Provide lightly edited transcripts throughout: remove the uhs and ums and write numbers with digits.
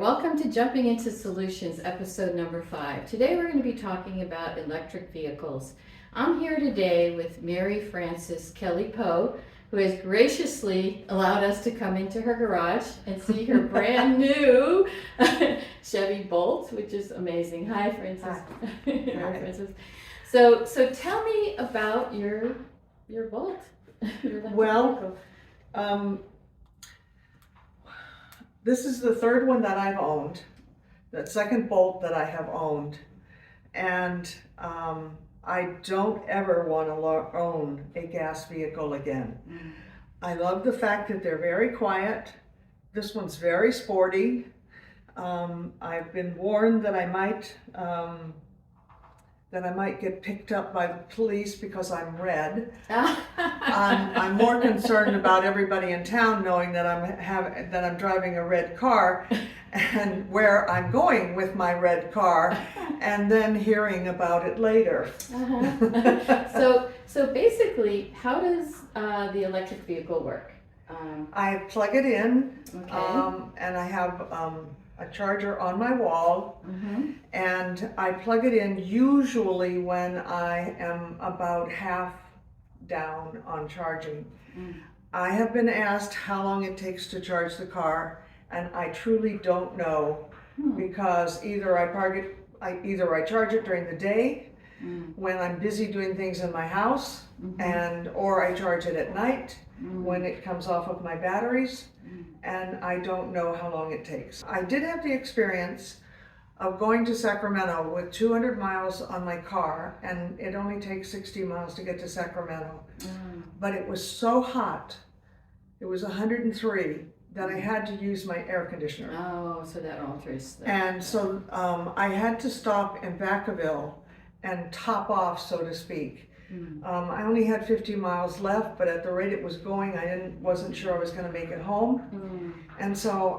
welcome to Jumping into Solutions, episode number 5. Today we're going to be talking about electric vehicles. I'm here today with Mary Frances Kelly Poe, who has graciously allowed us to come into her garage and see her brand new Chevy Bolt, which is amazing. Hi, Frances. Hi. Mary Frances. So tell me about your Bolt. Your electric vehicle. This is the third one that I've owned, the second Bolt that I have owned, and I don't ever want to own a gas vehicle again. I love the fact that they're very quiet. This one's very sporty. I've been warned that I might get picked up by the police because I'm red. I'm more concerned about everybody in town knowing that I'm driving a red car and where I'm going with my red car, and then hearing about it later. So basically, how does the electric vehicle work? I plug it in, Okay. and I have a charger on my wall, and I plug it in usually when I am about half down on charging. I have been asked how long it takes to charge the car, and I truly don't know, because either I charge it during the day when I'm busy doing things in my house, or I charge it at night when it comes off of my batteries, and I don't know how long it takes. I did have the experience of going to Sacramento with 200 miles on my car, and it only takes 60 miles to get to Sacramento. But it was so hot, it was 103, that I had to use my air conditioner. Oh, so that alters the... And so I had to stop in Vacaville and top off, so to speak. I only had 50 miles left, but at the rate it was going, I wasn't sure I was going to make it home. And so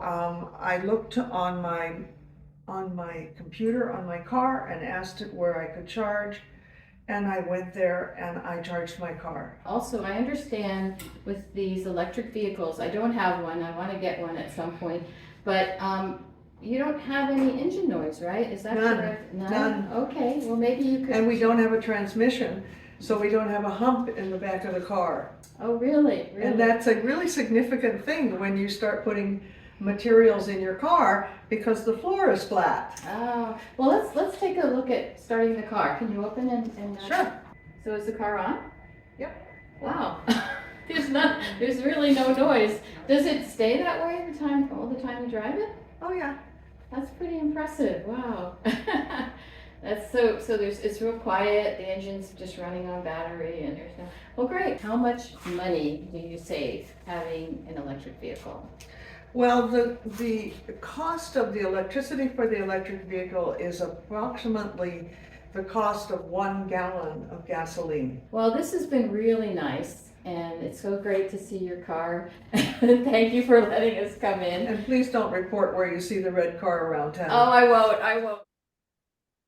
I looked on my computer on my car and asked it where I could charge, and I went there and I charged my car. Also, I understand with these electric vehicles, I don't have one, I want to get one at some point, but you don't have any engine noise, right? Is that correct? None. Okay, well maybe you could... And we don't have a transmission, so we don't have a hump in the back of the car. Oh, really? And that's a really significant thing when you start putting materials in your car, because the floor is flat. Oh, well let's take a look at starting the car. Can you open and Sure. So is the car on? Yep. Wow. There's really no noise. Does it stay that way all the time you drive it? Oh yeah. That's pretty impressive. Wow. That's it's real quiet. The engine's just running on battery, and there's no... Well, great. How much money do you save having an electric vehicle? Well, the cost of the electricity for the electric vehicle is approximately the cost of 1 gallon of gasoline. Well, this has been really nice, and it's so great to see your car. Thank you for letting us come in. And please don't report where you see the red car around town. Oh, I won't.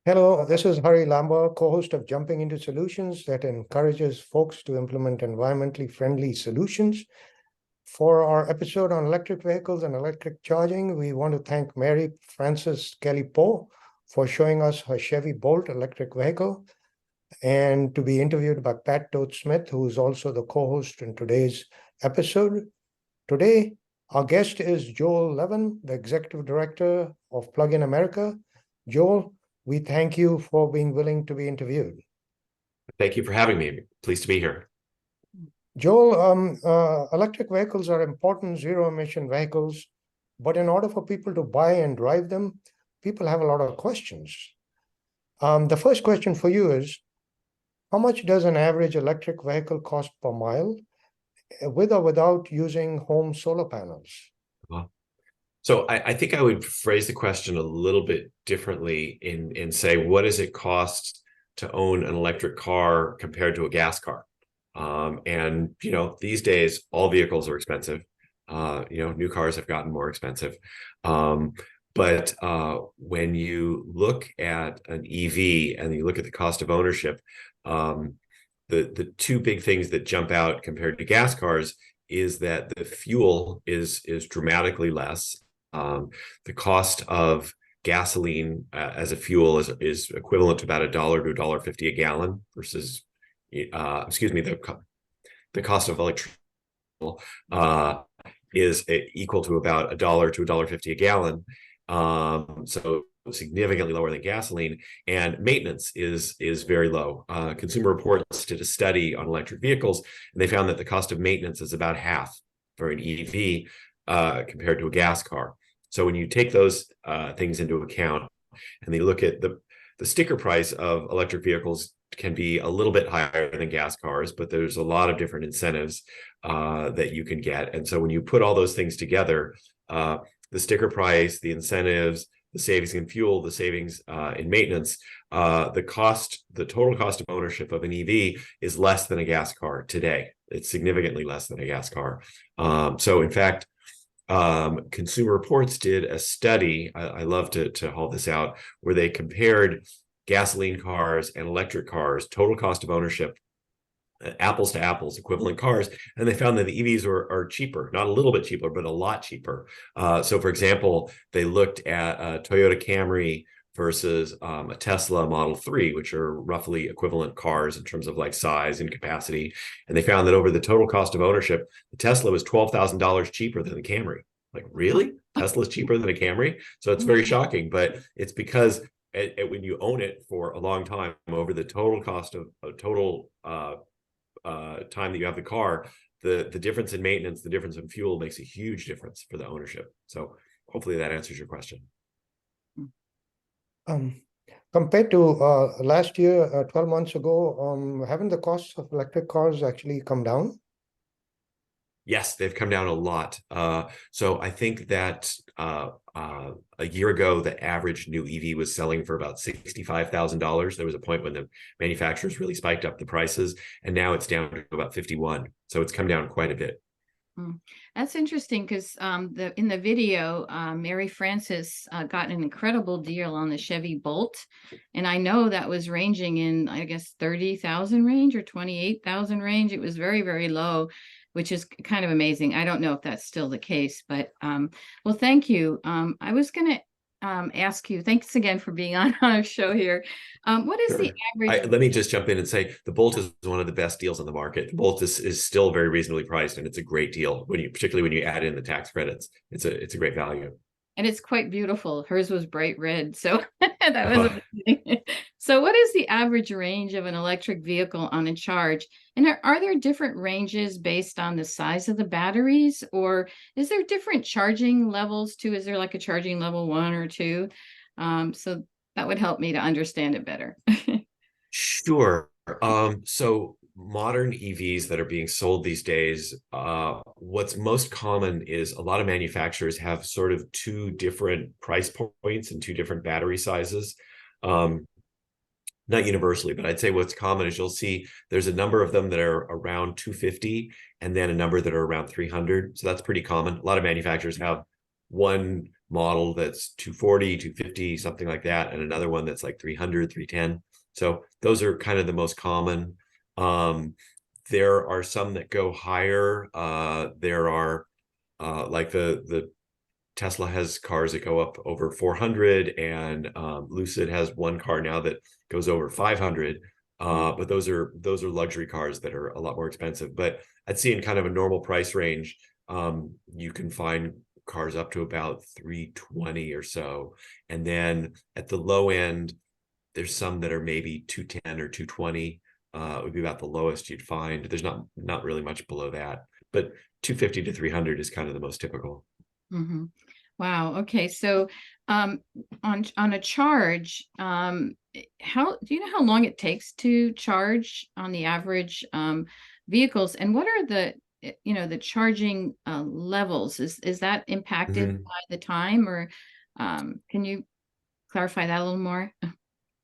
Hello, this is Hari Lamba, co-host of Jumping into Solutions that encourages folks to implement environmentally friendly solutions. For our episode on electric vehicles and electric charging, we want to thank Mary Frances Kelly Poe for showing us her Chevy Bolt electric vehicle, and to be interviewed by Pat toth-Smith, who is also the co-host in today's episode. Today, our guest is Joel Levin, the Executive Director of Plug-in America. Joel, we thank you for being willing to be interviewed. Thank you for having me. Pleased to be here. Joel, electric vehicles are important zero-emission vehicles, but in order for people to buy and drive them, people have a lot of questions. The first question for you is, how much does an average electric vehicle cost per mile, with or without using home solar panels? So I think I would phrase the question a little bit differently in say, what does it cost to own an electric car compared to a gas car? And, these days, all vehicles are expensive. New cars have gotten more expensive. But when you look at an EV and you look at the cost of ownership, the two big things that jump out compared to gas cars is that the fuel is dramatically less. The cost of gasoline as a fuel is equivalent to about $1 to $1.50 a gallon versus, excuse me, the cost of electricity is equal to about $1 to $1.50 a gallon. So significantly lower than gasoline, and maintenance is very low. Consumer Reports did a study on electric vehicles, and they found that the cost of maintenance is about half for an EV compared to a gas car. So when you take those things into account, and they look at the sticker price of electric vehicles can be a little bit higher than gas cars, but there's a lot of different incentives that you can get. And so when you put all those things together, the sticker price, the incentives, the savings in fuel, the savings in maintenance, the total cost of ownership of an EV is less than a gas car today. It's significantly less than a gas car. So in fact, Consumer Reports did a study, I love to haul this out, where they compared gasoline cars and electric cars, total cost of ownership, apples to apples, equivalent cars, and they found that the EVs are cheaper, not a little bit cheaper, but a lot cheaper. So for example, they looked at a Toyota Camry versus a Tesla Model 3, which are roughly equivalent cars in terms of like size and capacity. And they found that over the total cost of ownership, the Tesla was $12,000 cheaper than the Camry. Like, really? Tesla's cheaper than a Camry? So it's very shocking, but it's because when you own it for a long time, over the total cost of total time that you have the car, the difference in maintenance, the difference in fuel makes a huge difference for the ownership. So hopefully that answers your question. Compared to last year, 12 months ago, haven't the costs of electric cars actually come down? Yes, they've come down a lot. So I think that a year ago, the average new EV was selling for about $65,000. There was a point when the manufacturers really spiked up the prices, and now it's down to about 51. So it's come down quite a bit. That's interesting because in the video, Mary Frances got an incredible deal on the Chevy Bolt, and I know that was ranging in, I guess, 30,000 range or 28,000 range. It was very, very low, which is kind of amazing. I don't know if that's still the case, but well, thank you. I was going to ask you, thanks again for being on our show here. What is the average? Let me just jump in and say the Bolt is one of the best deals on the market. The Bolt is still very reasonably priced, and it's a great deal particularly when you add in the tax credits. It's a great value. And it's quite beautiful. Hers was bright red, so that was amazing. So what is the average range of an electric vehicle on a charge? And are there different ranges based on the size of the batteries, or is there different charging levels too? Is there like a charging level 1 or 2? So that would help me to understand it better. Sure. So modern EVs that are being sold these days, what's most common is a lot of manufacturers have sort of 2 different price points and 2 different battery sizes. Not universally, but I'd say what's common is you'll see there's a number of them that are around 250 and then a number that are around 300. So that's pretty common. A lot of manufacturers have one model that's 240, 250, something like that, and another one that's like 300, 310. So those are kind of the most common. There are some that go higher. There are like the Tesla has cars that go up over 400, and Lucid has one car now that goes over 500. But those are luxury cars that are a lot more expensive. But I'd see in kind of a normal price range, you can find cars up to about 320 or so. And then at the low end, there's some that are maybe 210 or 220. It would be about the lowest you'd find. There's not really much below that, but 250 to 300 is kind of the most typical. Mm-hmm. Wow. Okay. So on a charge, how do you know how long it takes to charge on the average vehicles, and what are the charging levels? Is that impacted by the time, or can you clarify that a little more?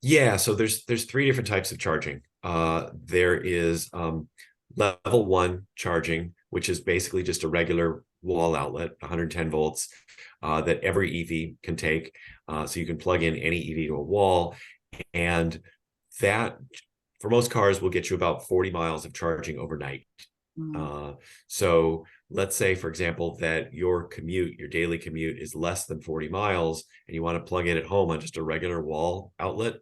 Yeah, so there's 3 different types of charging. There is level 1 charging, which is basically just a regular wall outlet, 110 volts, that every EV can take. So you can plug in any EV to a wall, and that for most cars will get you about 40 miles of charging overnight. So let's say, for example, that your daily commute is less than 40 miles and you want to plug it at home on just a regular wall outlet.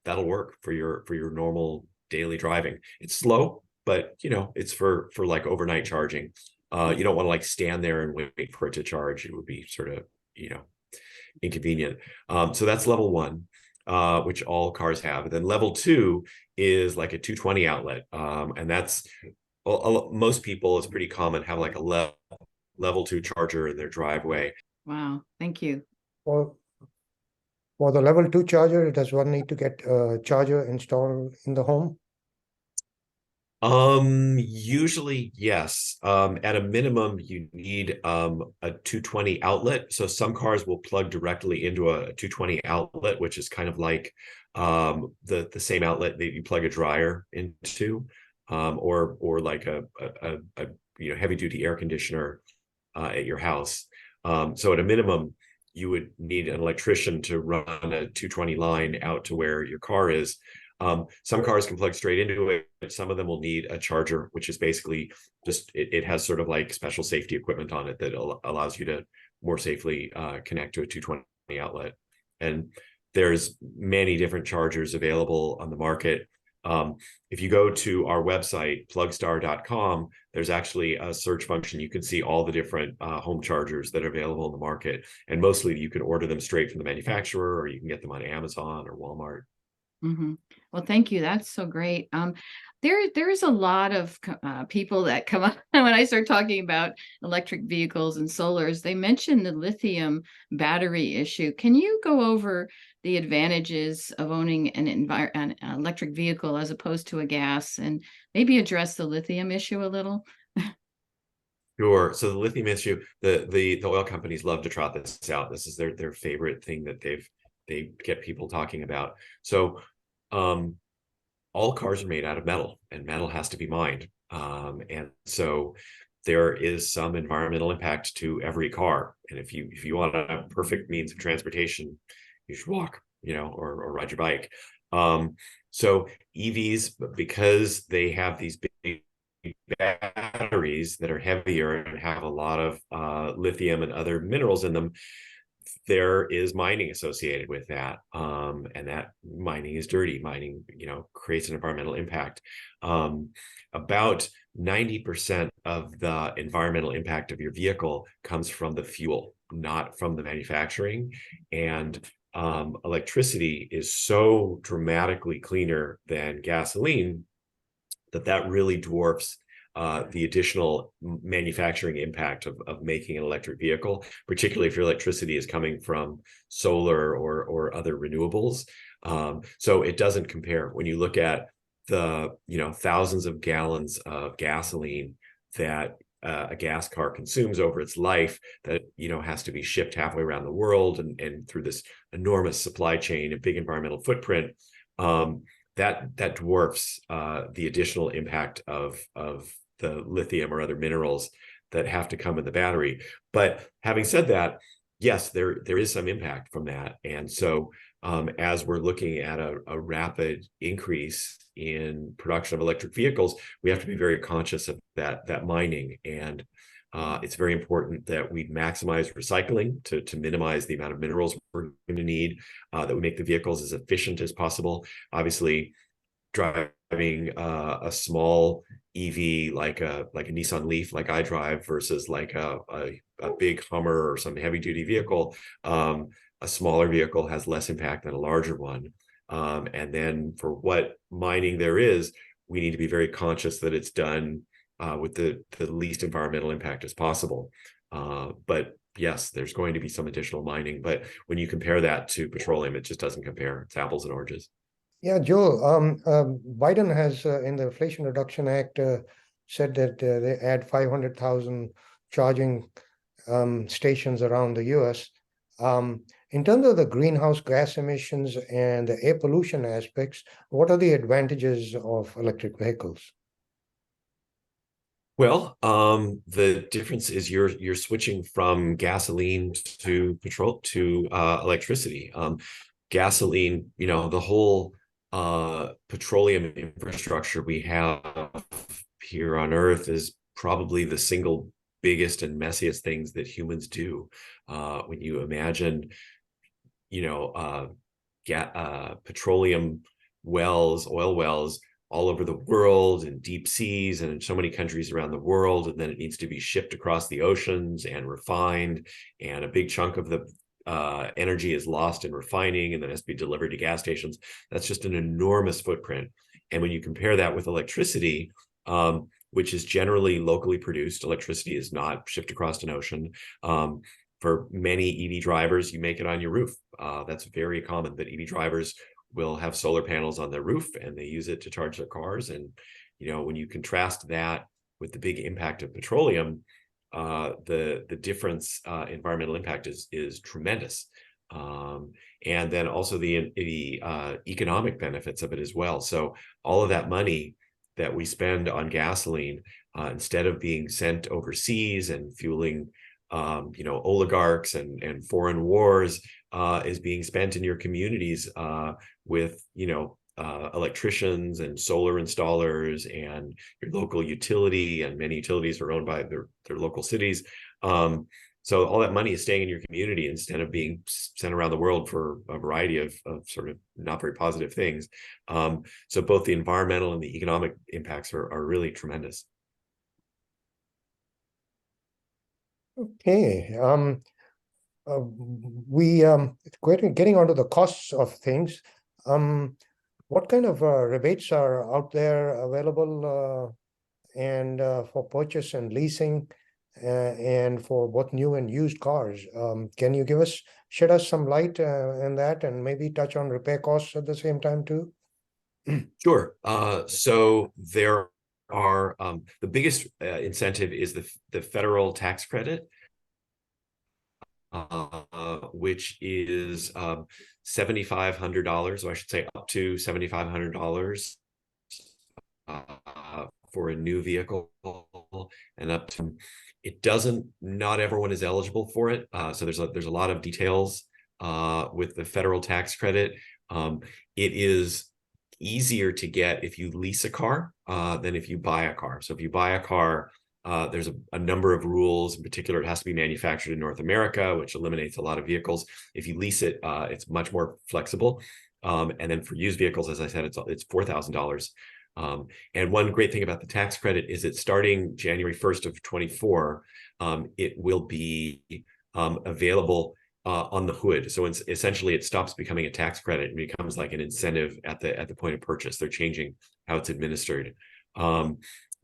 That'll work for your normal daily driving. It's slow, but it's for like overnight charging. You don't want to like stand there and wait for it to charge. It would be sort of, inconvenient. So that's level one, which all cars have. And then level two is like a 220 outlet. And that's most people, it's pretty common, have like a level two charger in their driveway. Wow, thank you. For the level 2 charger, does one need to get a charger installed in the home? Usually, yes. At a minimum, you need a 220 outlet. So some cars will plug directly into a 220 outlet, which is kind of like the same outlet that you plug a dryer into, or like a heavy duty air conditioner at your house. So at a minimum, you would need an electrician to run a 220 line out to where your car is. Some cars can plug straight into it, but some of them will need a charger, which is basically just, it has sort of like special safety equipment on it that allows you to more safely connect to a 220 outlet. And there's many different chargers available on the market. If you go to our website, plugstar.com, there's actually a search function. You can see all the different home chargers that are available in the market. And mostly you can order them straight from the manufacturer, or you can get them on Amazon or Walmart. Mm-hmm. Well, thank you. That's so great. There's a lot of people that come up when I start talking about electric vehicles and solars. They mention the lithium battery issue. Can you go over the advantages of owning an electric vehicle as opposed to a gas, and maybe address the lithium issue a little? Sure. So the lithium issue, the oil companies love to trot this out. This is their favorite thing that they get people talking about. So all cars are made out of metal, and metal has to be mined. And so there is some environmental impact to every car. And if you want a perfect means of transportation, you should walk, or ride your bike. So EVs, because they have these big batteries that are heavier and have a lot of lithium and other minerals in them, there is mining associated with that. And that mining is dirty. Mining, creates an environmental impact. About 90% of the environmental impact of your vehicle comes from the fuel, not from the manufacturing. And electricity is so dramatically cleaner than gasoline that really dwarfs the additional manufacturing impact of making an electric vehicle, particularly if your electricity is coming from solar or other renewables. So it doesn't compare. When you look at the thousands of gallons of gasoline that a gas car consumes over its life, that has to be shipped halfway around the world and through this enormous supply chain and big environmental footprint, that dwarfs the additional impact of the lithium or other minerals that have to come in the battery. But having said that, yes, there is some impact from that. And so as we're looking at a rapid increase in production of electric vehicles, we have to be very conscious of that mining. And it's very important that we maximize recycling to minimize the amount of minerals we're going to need, that we make the vehicles as efficient as possible. Obviously, driving a small EV like a Nissan Leaf, like I drive, versus like a big Hummer or some heavy duty vehicle, a smaller vehicle has less impact than a larger one. And then for what mining there is, we need to be very conscious that it's done with the least environmental impact as possible. But yes, there's going to be some additional mining, but when you compare that to petroleum, it just doesn't compare. It's apples and oranges. Yeah, Joel, Biden has in the Inflation Reduction Act said that they add 500,000 charging stations around the US. In terms of the greenhouse gas emissions and the air pollution aspects, what are the advantages of electric vehicles? Well, the difference is you're switching from gasoline to electricity. Gasoline, the whole petroleum infrastructure we have here on Earth is probably the single biggest and messiest things that humans do. When you imagine, petroleum wells, oil wells all over the world in deep seas and in so many countries around the world, and then it needs to be shipped across the oceans and refined, and a big chunk of the energy is lost in refining and then has to be delivered to gas stations. That's just an enormous footprint. And when you compare that with electricity, which is generally locally produced, electricity is not shipped across an ocean. For many EV drivers, you make it on your roof. That's very common that EV drivers will have solar panels on their roof and they use it to charge their cars. And, when you contrast that with the big impact of petroleum, the difference environmental impact is tremendous. And then also the economic benefits of it as well. So all of that money that we spend on gasoline, instead of being sent overseas and fueling oligarchs and foreign wars, is being spent in your communities with electricians and solar installers and your local utility, and many utilities are owned by their local cities. So all that money is staying in your community instead of being sent around the world for a variety of sort of not very positive things. So both the environmental and the economic impacts are really tremendous. Okay. We getting onto the costs of things. What kind of rebates are out there available and for purchase and leasing and for both new and used cars? Can you shed us some light in that, and maybe touch on repair costs at the same time too? Sure. So there are the biggest incentive is the federal tax credit, which is $7,500, or I should say up to $7,500 for a new vehicle, and up to not everyone is eligible for it. So there's a lot of details with the federal tax credit. It is easier to get if you lease a car than if you buy a car. So if you buy a car, there's a number of rules. In particular, it has to be manufactured in North America, which eliminates a lot of vehicles. If you lease it, it's much more flexible. And then for used vehicles, as I said, it's $4,000. And one great thing about the tax credit is that starting January 1st of 24, it will be available on the hood. So essentially it stops becoming a tax credit and becomes like an incentive at the point of purchase. They're changing how it's administered.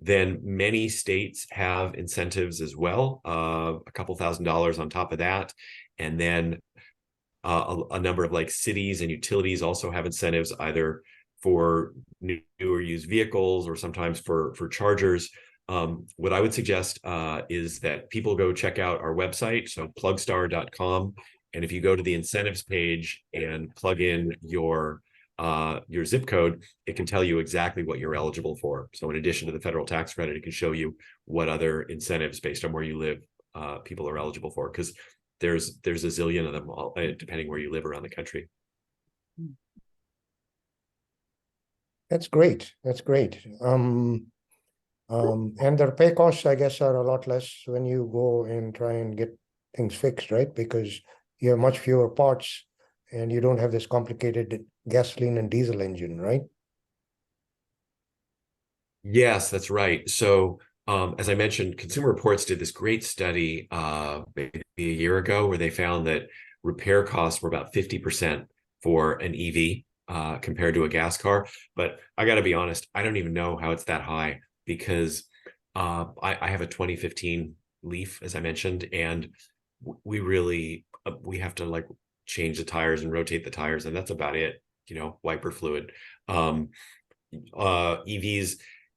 Then many states have incentives as well, a couple $1,000s on top of that. And then a number of like cities and utilities also have incentives either for new or used vehicles or sometimes for chargers. What I would suggest is that people go check out our website, so plugstar.com. And if you go to the incentives page and plug in your zip code, it can tell you exactly what you're eligible for. So in addition to the federal tax credit, it can show you what other incentives based on where you live people are eligible for, because there's a zillion of them all, depending where you live around the country. That's great. That's great. And the repair costs, I guess, are a lot less when you go and try and get things fixed, right? Because you have much fewer parts and you don't have this complicated gasoline and diesel engine, right? Yes, that's right. So as I mentioned, Consumer Reports did this great study maybe a year ago where they found that repair costs were about 50% for an EV compared to a gas car. But I got to be honest, I don't even know how it's that high, because I have a 2015 Leaf, as I mentioned, and we have to like change the tires and rotate the tires, and that's about it, wiper fluid. EVs,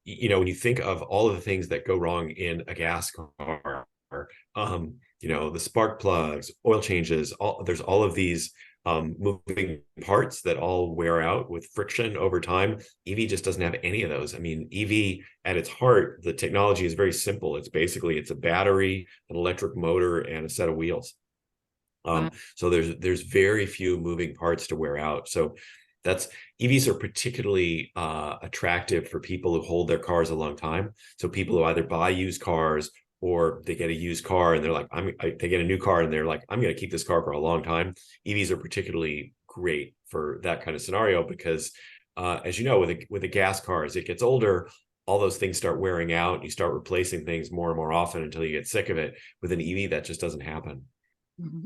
when you think of all of the things that go wrong in a gas car, the spark plugs, oil changes, there's all of these moving parts that all wear out with friction over time. EV just doesn't have any of those. I mean, EV at its heart, the technology is very simple. It's a battery, an electric motor, and a set of wheels. So there's very few moving parts to wear out. So That's EVs are particularly attractive for people who hold their cars a long time. So people who either buy used cars or they get a used car and they're like, they get a new car and they're like, I'm going to keep this car for a long time. EVs are particularly great for that kind of scenario because, as you know, with a gas car, as it gets older, all those things start wearing out. You start replacing things more and more often until you get sick of it. With an EV, that just doesn't happen.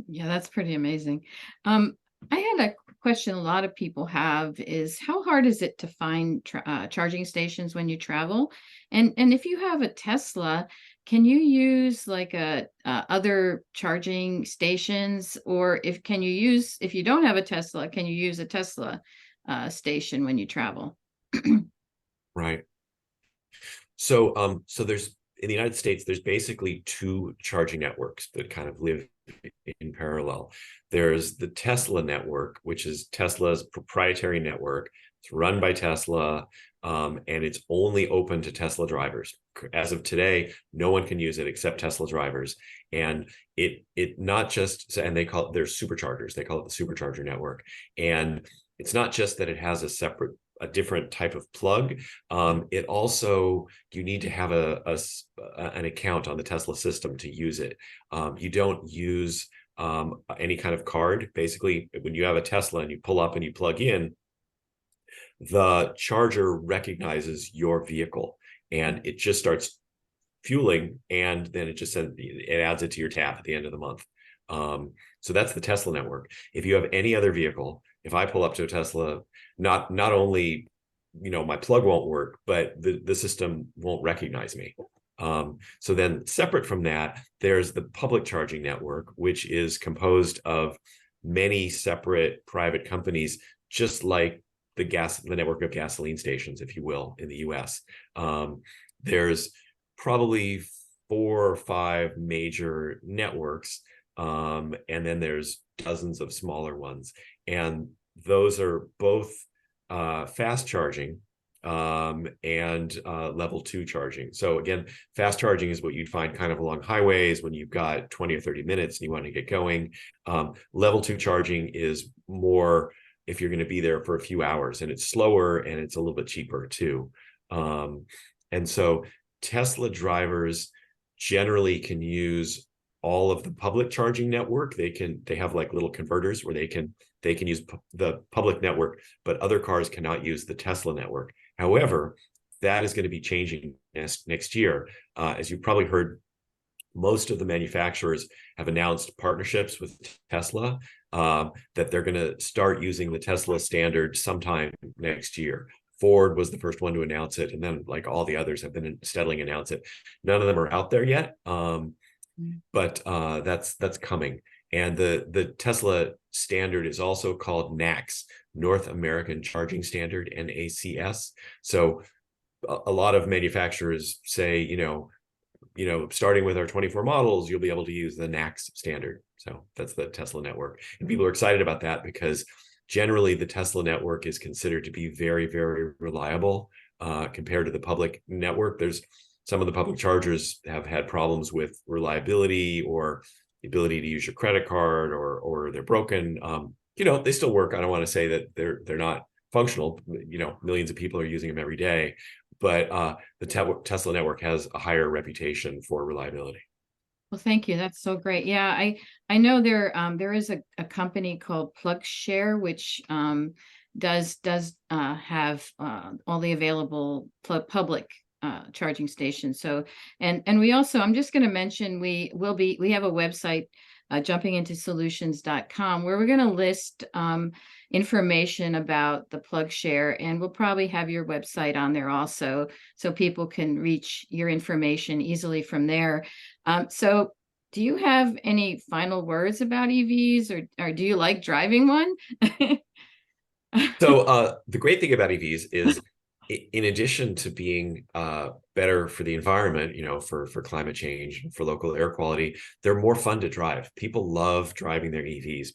Yeah, that's pretty amazing. I had a question a lot of people have is how hard is it to find charging stations when you travel? And if you have a Tesla, can you use like other charging stations, or if you don't have a Tesla, can you use a Tesla station when you travel? Right. So there's in the United States, there's basically two charging networks that kind of live in parallel. There's the Tesla network, which is Tesla's proprietary network. It's run by Tesla, and it's only open to Tesla drivers. As of today, no one can use it except Tesla drivers. And it not just, and they call it their superchargers. They call it the supercharger network. And it's not just that it has a different type of plug. It also, you need to have an account on the Tesla system to use it. You don't use any kind of card. Basically, when you have a Tesla and you pull up and you plug in, the charger recognizes your vehicle and it just starts fueling, and then it adds it to your tap at the end of the month. So that's the Tesla network. If you have any other vehicle, if I pull up to a Tesla, not only my plug won't work, but the system won't recognize me. So then separate from that, there's the public charging network, which is composed of many separate private companies, just like the network of gasoline stations, if you will, in the US. There's probably 4 or 5 major networks, and then there's dozens of smaller ones. And those are both fast charging and level 2 charging. So again, fast charging is what you'd find kind of along highways when you've got 20 or 30 minutes and you want to get going. Level 2 charging is more if you're going to be there for a few hours, and it's slower and it's a little bit cheaper too. And so Tesla drivers generally can use all of the public charging network. They have like little converters where they can use the public network, but other cars cannot use the Tesla network. However, that is going to be changing next year. As you've probably heard, most of the manufacturers have announced partnerships with Tesla, that they're going to start using the Tesla standard sometime next year. Ford was the first one to announce it, and then like all the others have been steadily announce it. None of them are out there yet, but that's coming. And the Tesla standard is also called NACS, North American Charging Standard, NACS. So a lot of manufacturers say, starting with our 24 models, you'll be able to use the NACS standard. So that's the Tesla network. And people are excited about that because generally the Tesla network is considered to be very, very reliable compared to the public network. There's some of the public chargers have had problems with reliability or the ability to use your credit card, or they're broken. They still work. I don't want to say that they're not functional. Millions of people are using them every day, but the Tesla network has a higher reputation for reliability. Well, thank you. That's so great. Yeah, I know there is a company called PlugShare, which does have all the available public charging stations. So, and we also, I'm just going to mention, we have a website, jumpingintosolutions.com, where we're going to list information about the PlugShare, and we'll probably have your website on there also, so people can reach your information easily from there. So do you have any final words about EVs, or do you like driving one? So the great thing about EVs is, in addition to being better for the environment, for climate change, for local air quality, they're more fun to drive. People love driving their EVs.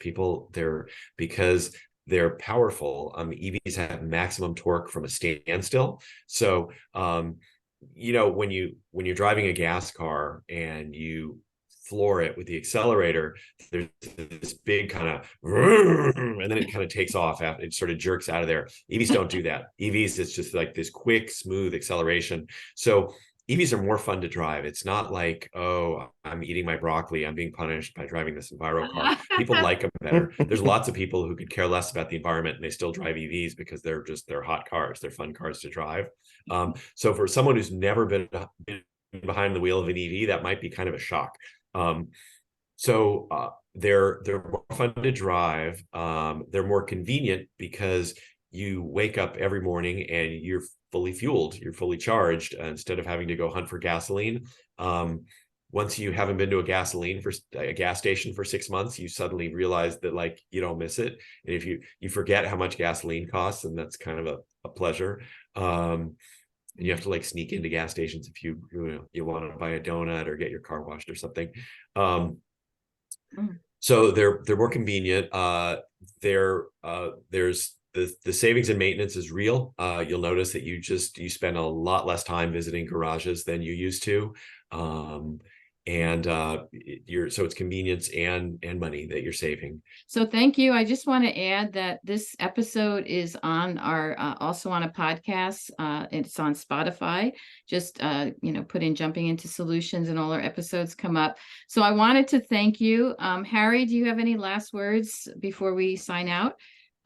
Because they're powerful. EVs have maximum torque from a standstill. So, when you're driving a gas car and you floor it with the accelerator, there's this big kind of, and then it kind of takes off after it sort of jerks out of there. EVs don't do that. EVs, it's just like this quick, smooth acceleration. So EVs are more fun to drive. It's not like, oh, I'm eating my broccoli, I'm being punished by driving this Enviro car. People like them better. There's lots of people who could care less about the environment and they still drive EVs because they're hot cars. They're fun cars to drive. So for someone who's never been behind the wheel of an EV, that might be kind of a shock. They're more fun to drive. They're more convenient because you wake up every morning and you're fully fueled, you're fully charged, instead of having to go hunt for gasoline. Once you haven't been to a gas station for 6 months, you suddenly realize that like you don't miss it. And if you forget how much gasoline costs, and that's kind of a pleasure. And you have to like sneak into gas stations if you want to buy a donut or get your car washed or something. So they're more convenient. There's the savings in maintenance is real. You'll notice that you spend a lot less time visiting garages than you used to. So it's convenience and money that you're saving. So thank you. I just want to add that this episode is on our also on a podcast. It's on Spotify. Just put in Jumping Into Solutions and all our episodes come up. So I wanted to thank you. Harry, do you have any last words before we sign out?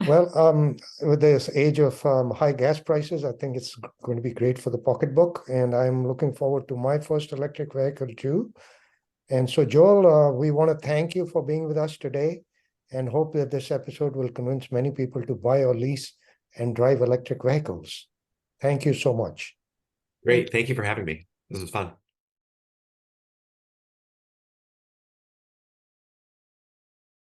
Well, with this age of high gas prices, I think it's going to be great for the pocketbook, and I'm looking forward to my first electric vehicle too. And so, Joel, we want to thank you for being with us today and hope that this episode will convince many people to buy or lease and drive electric vehicles. Thank you so much. Great. Thank you for having me. This was fun.